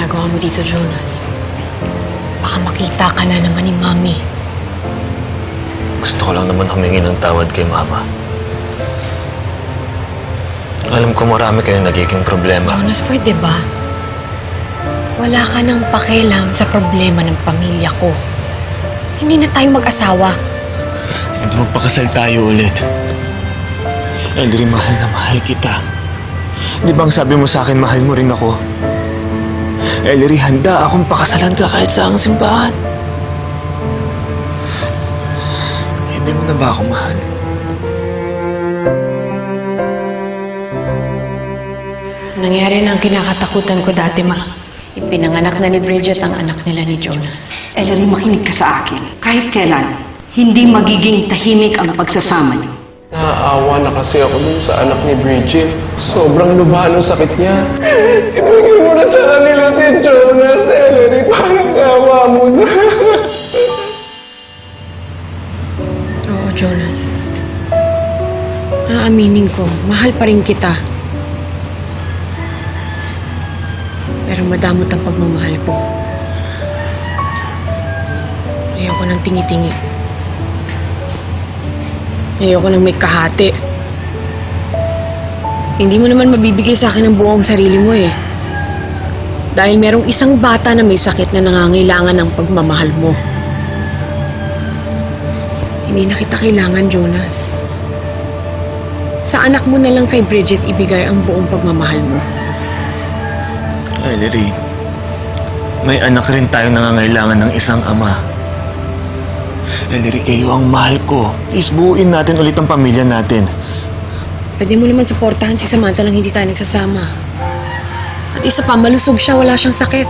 ginagawa mo dito, Jonas? Baka makita ka na naman ni Mami. Gusto ko lang naman humingi ng tawad kay Mama. Alam ko marami kayong nagiging problema. Jonas, pwede ba? Wala ka nang pakialam sa problema ng pamilya ko. Hindi na tayo mag-asawa. Hindi magpakasal tayo ulit. Ellery, mahal na mahal kita. Di ba ang sabi mo sa akin, mahal mo rin ako? Ellery, handa akong pakasalan ka kahit sa ang simbahan. Hindi mo na ba ako mahal? Nangyari na ang kinakatakutan ko dati, Ma. Ipinanganak na ni Bridget ang anak nila ni Jonas. Ellery, makinig ka sa akin. Kahit kailan, hindi magiging tahimik ang pagsasama niyo. Naaawa na kasi ako dun sa anak ni Bridget. Sobrang lubha ng sakit niya. Inugin mo na sa kanila si Jonas, Ellery. Parang awa mo na. Oo, Jonas. Aaminin ko, mahal pa rin kita. Pero madamot ang pagmamahal ko. Ayoko ng tingi-tingi. Ayoko nang may kahati. Hindi mo naman mabibigay sa akin ang buong sarili mo eh. Dahil merong isang bata na may sakit na nangangailangan ng pagmamahal mo. Hindi na kita kailangan, Jonas. Sa anak mo na lang kay Bridget ibigay ang buong pagmamahal mo. Ellery, may anak rin tayo nangangailangan ng isang ama. Ellery, kayo ang mahal ko. Please, buuin natin ulit ang pamilya natin. Pwede mo naman suportahan si Samantha nang hindi tayo nagsasama. At isa pa, malusog siya, wala siyang sakit.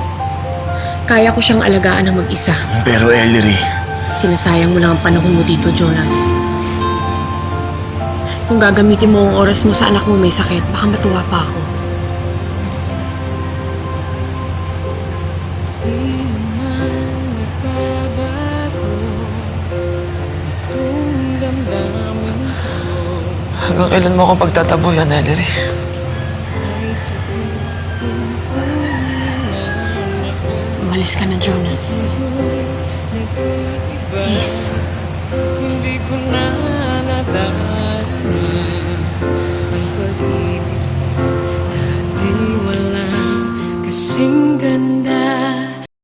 Kaya ko siyang alagaan ng mag-isa. Pero Ellery, Sinasayang mo lang ang panahon mo dito, Jonas. Kung gagamitin mo ang oras mo sa anak mo may sakit, baka matuwa pa ako. hanggang kailan mo akong pagtataboyan, Ellery? Umalis ka na, Jonas. Please. Hindi ko na